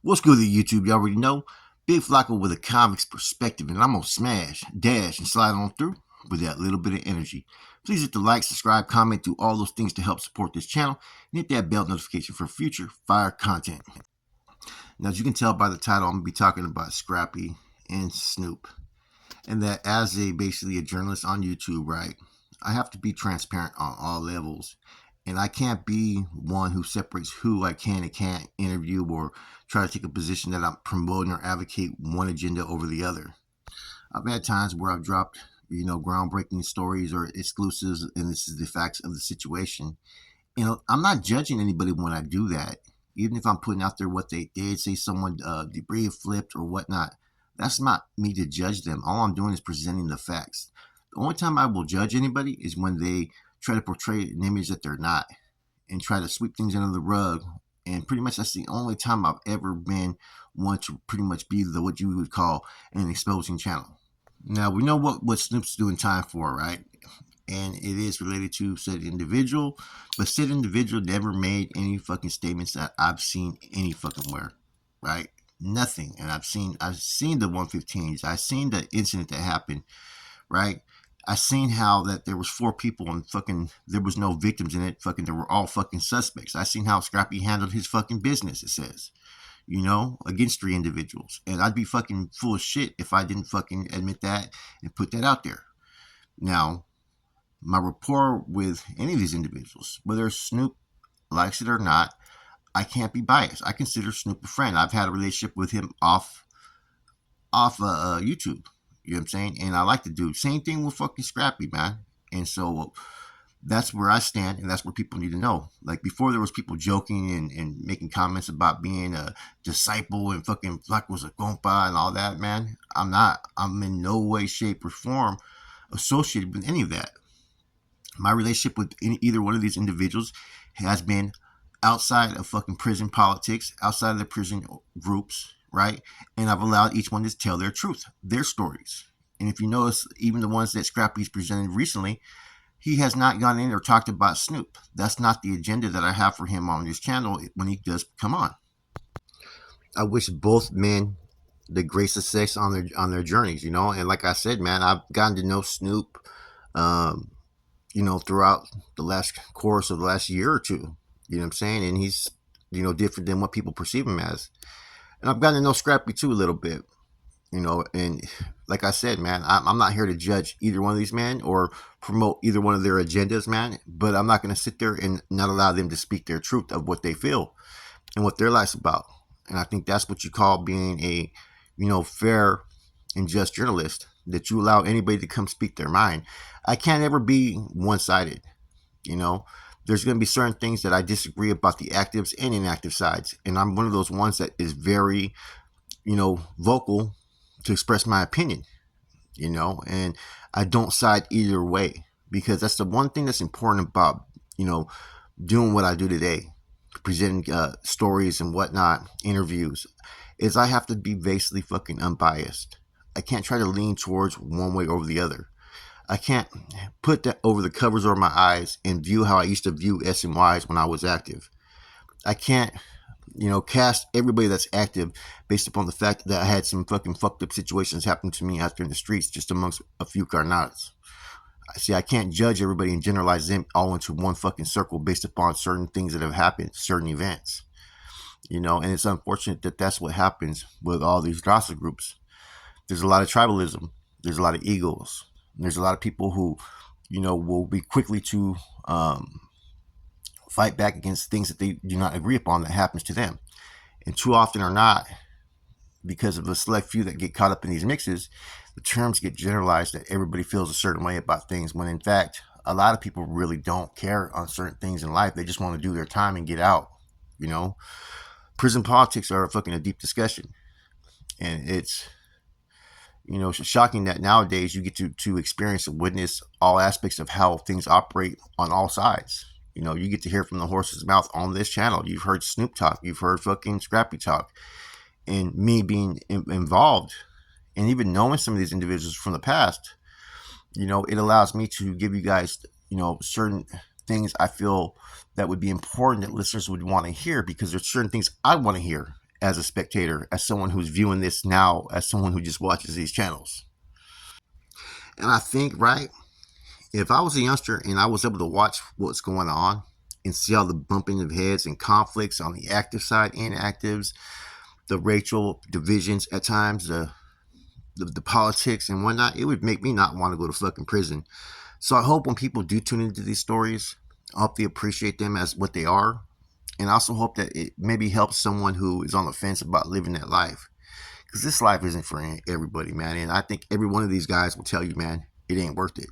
What's good with YouTube? You already know. Big Flacco with a comics perspective, and I'm gonna smash, dash, and slide on through with that little bit of energy. Please hit the like, subscribe, comment, do all those things to help support this channel, and hit that bell notification for future fire content. Now, as you can tell by the title, I'm gonna be talking about Scrappy and Snoop, and that as basically a journalist on YouTube, right? I have to be transparent on all levels. And I can't be one who separates who I can and can't interview or try to take a position that I'm promoting or advocate one agenda over the other. I've had times where I've dropped, groundbreaking stories or exclusives, and this is the facts of the situation. I'm not judging anybody when I do that. Even if I'm putting out there what they did, say someone debris flipped or whatnot, that's not me to judge them. All I'm doing is presenting the facts. The only time I will judge anybody is when they try to portray an image that they're not and try to sweep things under the rug. And pretty much that's the only time I've ever been one to pretty much be what you would call an exposing channel. Now, we know what Snoop's doing time for, right? And it is related to said individual, but said individual never made any fucking statements that I've seen any fucking where, right? Nothing. And I've seen the 115s. I've seen the incident that happened, right? I seen how that there was 4 people and fucking there was no victims in it. Fucking they were all fucking suspects. I seen how Scrappy handled his fucking business, it says, against 3 individuals. And I'd be fucking full of shit if I didn't fucking admit that and put that out there. Now, my rapport with any of these individuals, whether Snoop likes it or not, I can't be biased. I consider Snoop a friend. I've had a relationship with him off YouTube. You know what I'm saying? And I like to do same thing with fucking Scrappy, man. And so that's where I stand, and that's where people need to know. Like before, there was people joking and making comments about being a disciple and fucking Black was a compa and all that, man. I'm not. I'm in no way, shape, or form associated with any of that. My relationship with either one of these individuals has been outside of fucking prison politics, outside of the prison groups, right? And I've allowed each one to tell their truth, their stories. And if you notice, even the ones that Scrappy's presented recently, he has not gone in or talked about Snoop. That's not the agenda that I have for him on this channel when he does come on. I wish both men the great success on their journeys, And like I said, man, I've gotten to know Snoop, throughout the last course of the last year or two. You know what I'm saying? And he's, different than what people perceive him as. And I've gotten to know Scrappy too a little bit, and like I said, man, I'm not here to judge either one of these men or promote either one of their agendas, man, but I'm not going to sit there and not allow them to speak their truth of what they feel and what their life's about. And I think that's what you call being a, fair and just journalist, that you allow anybody to come speak their mind. I can't ever be one-sided, There's going to be certain things that I disagree about the actives and inactive sides. And I'm one of those ones that is very, vocal to express my opinion, and I don't side either way, because that's the one thing that's important about, doing what I do today, presenting stories and whatnot, interviews, is I have to be basically fucking unbiased. I can't try to lean towards one way over the other. I can't put that over the covers over my eyes and view how I used to view S and Ys when I was active. I can't, cast everybody that's active based upon the fact that I had some fucking fucked up situations happen to me out there in the streets, just amongst a few carnadas. See, I can't judge everybody and generalize them all into one fucking circle based upon certain things that have happened, certain events. And it's unfortunate that that's what happens with all these gossip groups. There's a lot of tribalism. There's a lot of egos. There's a lot of people who, will be quickly to fight back against things that they do not agree upon that happens to them. And too often or not, because of the select few that get caught up in these mixes, the terms get generalized that everybody feels a certain way about things, when in fact, a lot of people really don't care on certain things in life. They just want to do their time and get out, Prison politics are fucking a deep discussion. And it's, it's shocking that nowadays you get to experience and witness all aspects of how things operate on all sides. You get to hear from the horse's mouth on this channel. You've heard Snoop talk. You've heard fucking Scrappy talk. And me being involved and even knowing some of these individuals from the past, it allows me to give you guys, certain things I feel that would be important that listeners would want to hear, because there's certain things I want to hear. as a spectator, as someone who's viewing this now, as someone who just watches these channels. And I think, right, if I was a youngster and I was able to watch what's going on and see all the bumping of heads and conflicts on the active side, inactives, the racial divisions at times, the politics and whatnot, it would make me not want to go to fucking prison. So I hope when people do tune into these stories, I hope they appreciate them as what they are. And I also hope that it maybe helps someone who is on the fence about living that life. Because this life isn't for everybody, man. And I think every one of these guys will tell you, man, it ain't worth it.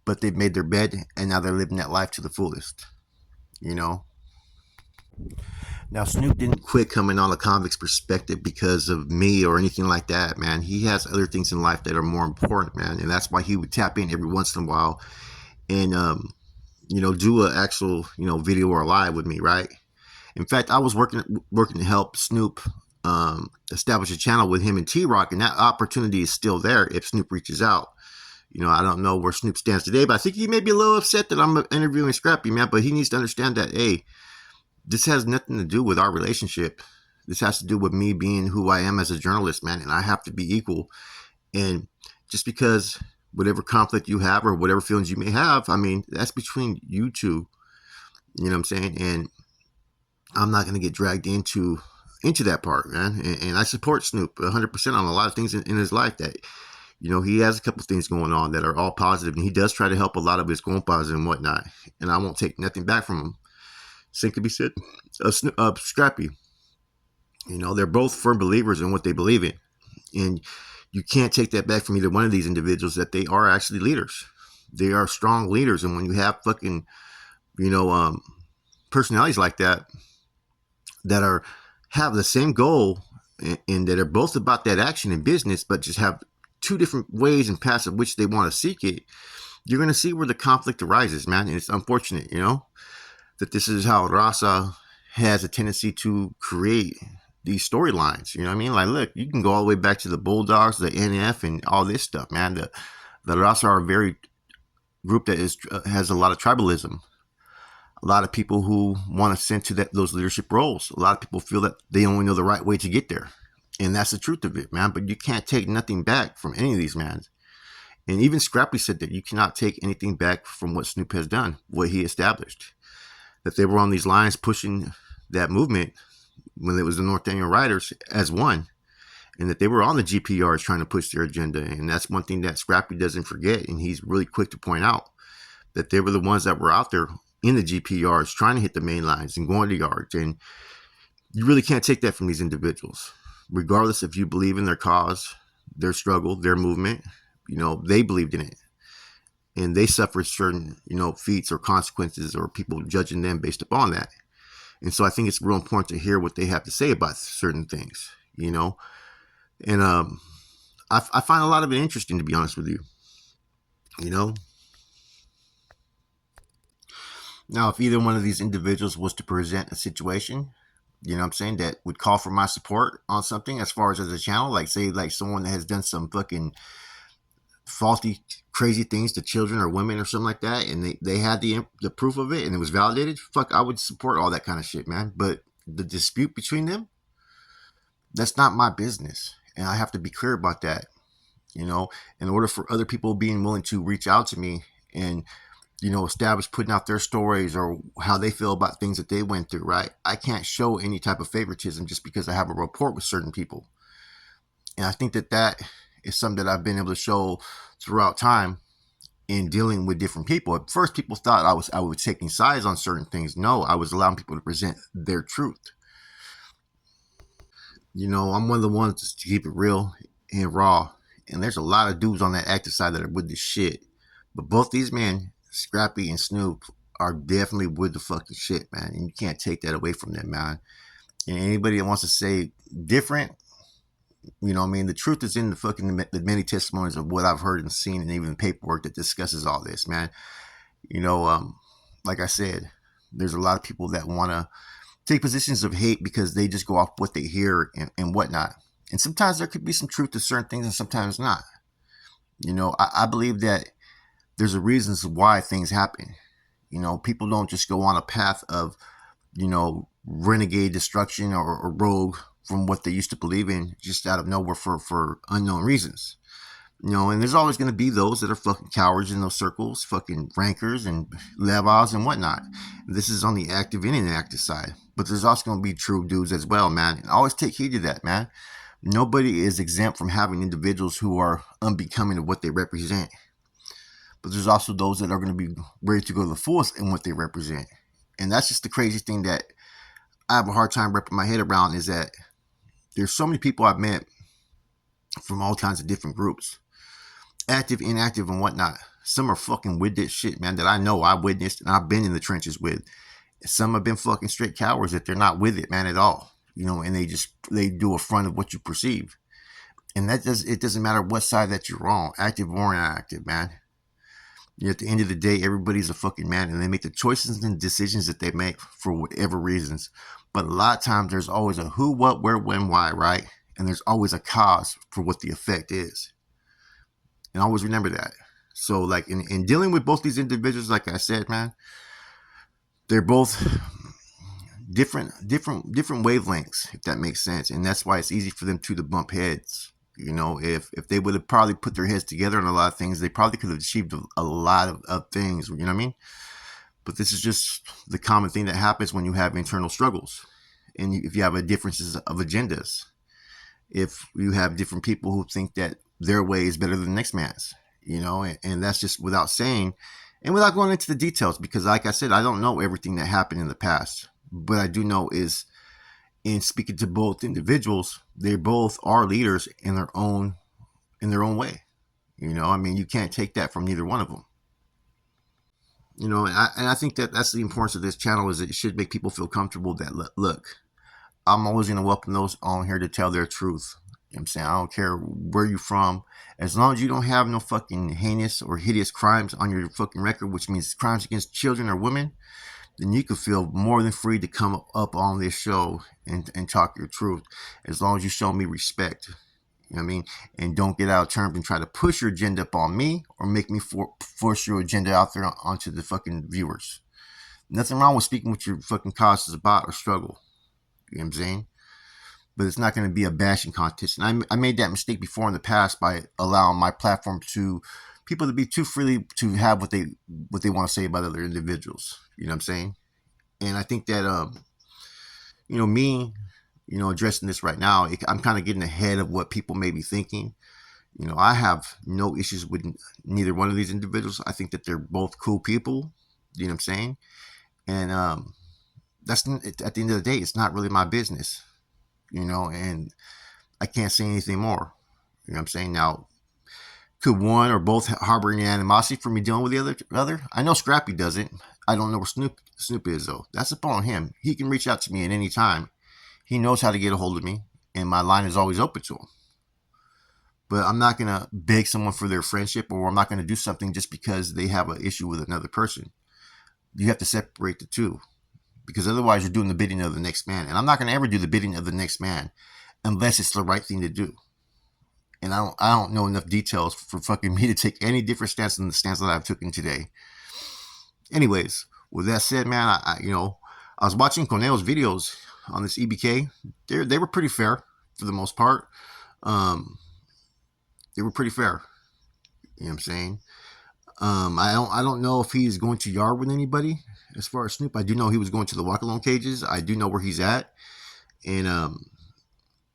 But they've made their bed and now they're living that life to the fullest, you know? Now, Snoop didn't quit coming on a convict's perspective because of me or anything like that, man. He has other things in life that are more important, man. And that's why he would tap in every once in a while and, do an actual, video or live with me, right? In fact, I was working to help Snoop establish a channel with him and T-Rock, and that opportunity is still there if Snoop reaches out. I don't know where Snoop stands today, but I think he may be a little upset that I'm interviewing Scrappy, man. But he needs to understand that, hey, this has nothing to do with our relationship. This has to do with me being who I am as a journalist, man, and I have to be equal. And just because whatever conflict you have or whatever feelings you may have, I mean, that's between you two. You know what I'm saying? And I'm not going to get dragged into that part, man. And I support Snoop 100% on a lot of things in his life that, he has a couple things going on that are all positive, and he does try to help a lot of his compas and whatnot. And I won't take nothing back from him. Same could be said of Scrappy. They're both firm believers in what they believe in. And you can't take that back from either one of these individuals that they are actually leaders. They are strong leaders. And when you have fucking, personalities like that have the same goal and that are both about that action in business, but just have two different ways and paths of which they want to seek it, you're going to see where the conflict arises, man. And it's unfortunate, that this is how Raza has a tendency to create these storylines. You know what I mean? Like, look, you can go all the way back to the Bulldogs, the NF, and all this stuff, man. The Raza are a very group that has a lot of tribalism. A lot of people who want to ascend to those leadership roles. A lot of people feel that they only know the right way to get there. And that's the truth of it, man. But you can't take nothing back from any of these, man. And even Scrappy said that you cannot take anything back from what Snoop has done, what he established. That they were on these lines pushing that movement when it was the North Daniel Riders as one. And that they were on the GPRs trying to push their agenda. And that's one thing that Scrappy doesn't forget. And he's really quick to point out that they were the ones that were out there in the GPRs trying to hit the main lines and going to yards. And you really can't take that from these individuals. Regardless if you believe in their cause, their struggle, their movement, they believed in it. And they suffered certain, feats or consequences or people judging them based upon that. And so I think it's real important to hear what they have to say about certain things, And I find a lot of it interesting, to be honest with you. Now, if either one of these individuals was to present a situation, that would call for my support on something as far as a channel, like say like someone that has done some fucking faulty, crazy things to children or women or something like that, and they had the proof of it and it was validated, fuck, I would support all that kind of shit, man. But the dispute between them, that's not my business. And I have to be clear about that, in order for other people being willing to reach out to me and establish putting out their stories or how they feel about things that they went through, right? I can't show any type of favoritism just because I have a rapport with certain people. And I think that is something that I've been able to show throughout time in dealing with different people. At first, people thought I was taking sides on certain things. No, I was allowing people to present their truth. I'm one of the ones to keep it real and raw. And there's a lot of dudes on that active side that are with this shit. But both these men, Scrappy and Snoop, are definitely with the fucking shit, man. And you can't take that away from them, man. And anybody that wants to say different, the truth is in the many testimonies of what I've heard and seen, and even paperwork that discusses all this, man. Like I said, there's a lot of people that want to take positions of hate because they just go off what they hear and whatnot. And sometimes there could be some truth to certain things and sometimes not. I believe that there's a reasons why things happen. People don't just go on a path of, renegade destruction or rogue from what they used to believe in just out of nowhere for unknown reasons. And there's always going to be those that are fucking cowards in those circles, fucking rankers and levas and whatnot. This is on the active and inactive side. But there's also going to be true dudes as well, man. And always take heed to that, man. Nobody is exempt from having individuals who are unbecoming of what they represent. But there's also those that are going to be ready to go to the fullest in what they represent. And that's just the crazy thing that I have a hard time wrapping my head around, is that there's so many people I've met from all kinds of different groups, active, inactive, and whatnot. Some are fucking with this shit, man, that I know I witnessed and I've been in the trenches with. Some have been fucking straight cowards that they're not with it, man, at all. And they do a front of what you perceive. And it doesn't matter what side that you're on, active or inactive, man. At the end of the day, everybody's a fucking man, and they make the choices and decisions that they make for whatever reasons. But a lot of times there's always a who, what, where, when, why, right? And there's always a cause for what the effect is. And always remember that. So like in dealing with both these individuals, like I said, man, they're both different wavelengths, if that makes sense. And that's why it's easy for them to bump heads. If they would have probably put their heads together on a lot of things, they probably could have achieved a lot of things, you know what I mean? But this is just the common thing that happens when you have internal struggles. And if you have differences of agendas, if you have different people who think that their way is better than the next man's, and that's just without saying, and without going into the details, because like I said, I don't know everything that happened in the past. But I do know is, in speaking to both individuals, they both are leaders in their own way. You can't take that from neither one of them. And I think that that's the importance of this channel, is it should make people feel comfortable that, look, I'm always going to welcome those on here to tell their truth. I'm saying, I don't care where you're from, as long as you don't have no fucking heinous or hideous crimes on your fucking record, which means crimes against children or women, then you can feel more than free to come up on this show and talk your truth, as long as you show me respect. You know what I mean? And don't get out of terms and try to push your agenda up on me, or make me force your agenda out there onto the fucking viewers. Nothing wrong with speaking what your fucking cause is about or struggle. You know what I'm saying? But it's not going to be a bashing contest. And I made that mistake before in the past by allowing my platform to people to be too freely to have what they want to say about other individuals. You know what I'm saying? And I think that me, addressing this right now, I'm kind of getting ahead of what people may be thinking. I have no issues with neither one of these individuals. I think that they're both cool people. You know what I'm saying? And that's, at the end of the day, it's not really my business. And I can't say anything more. You know what I'm saying? Now, could one or both harbor any animosity for me dealing with the other? I know Scrappy doesn't. I don't know where Snoop is, though. That's upon him. He can reach out to me at any time. He knows how to get a hold of me, and my line is always open to him. But I'm not going to beg someone for their friendship, or I'm not going to do something just because they have an issue with another person. You have to separate the two, because otherwise you're doing the bidding of the next man. And I'm not going to ever do the bidding of the next man unless it's the right thing to do. And I don't know enough details for fucking me to take any different stance than the stance that I've taken today. Anyways, with that said, man, I was watching Coneo's videos on this EBK. They were pretty fair for the most part. They were pretty fair. You know what I'm saying? I don't know if he's going to yard with anybody as far as Snoop. I do know he was going to the walk alone cages. I do know where he's at, and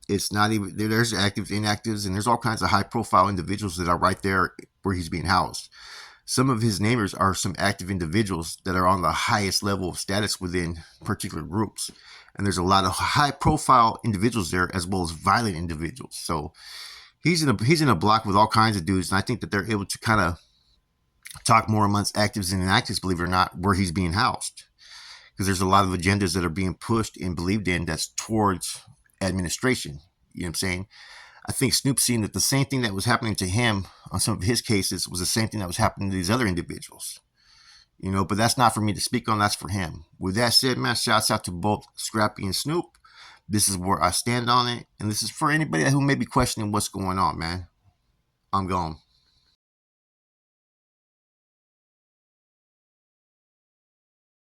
it's not even there's actives, inactives, and there's all kinds of high profile individuals that are right there where he's being housed. Some of his neighbors are some active individuals that are on the highest level of status within particular groups. And there's a lot of high profile individuals there, as well as violent individuals. So he's in a block with all kinds of dudes. And I think that they're able to kind of talk more amongst actives and inactives, believe it or not, where he's being housed. Because there's a lot of agendas that are being pushed and believed in that's towards administration. You know what I'm saying? I think Snoop seen that the same thing that was happening to him on some of his cases was the same thing that was happening to these other individuals. But that's not for me to speak on. That's for him. With that said, man, shouts out to both Scrappy and Snoop. This is where I stand on it. And this is for anybody who may be questioning what's going on, man. I'm gone.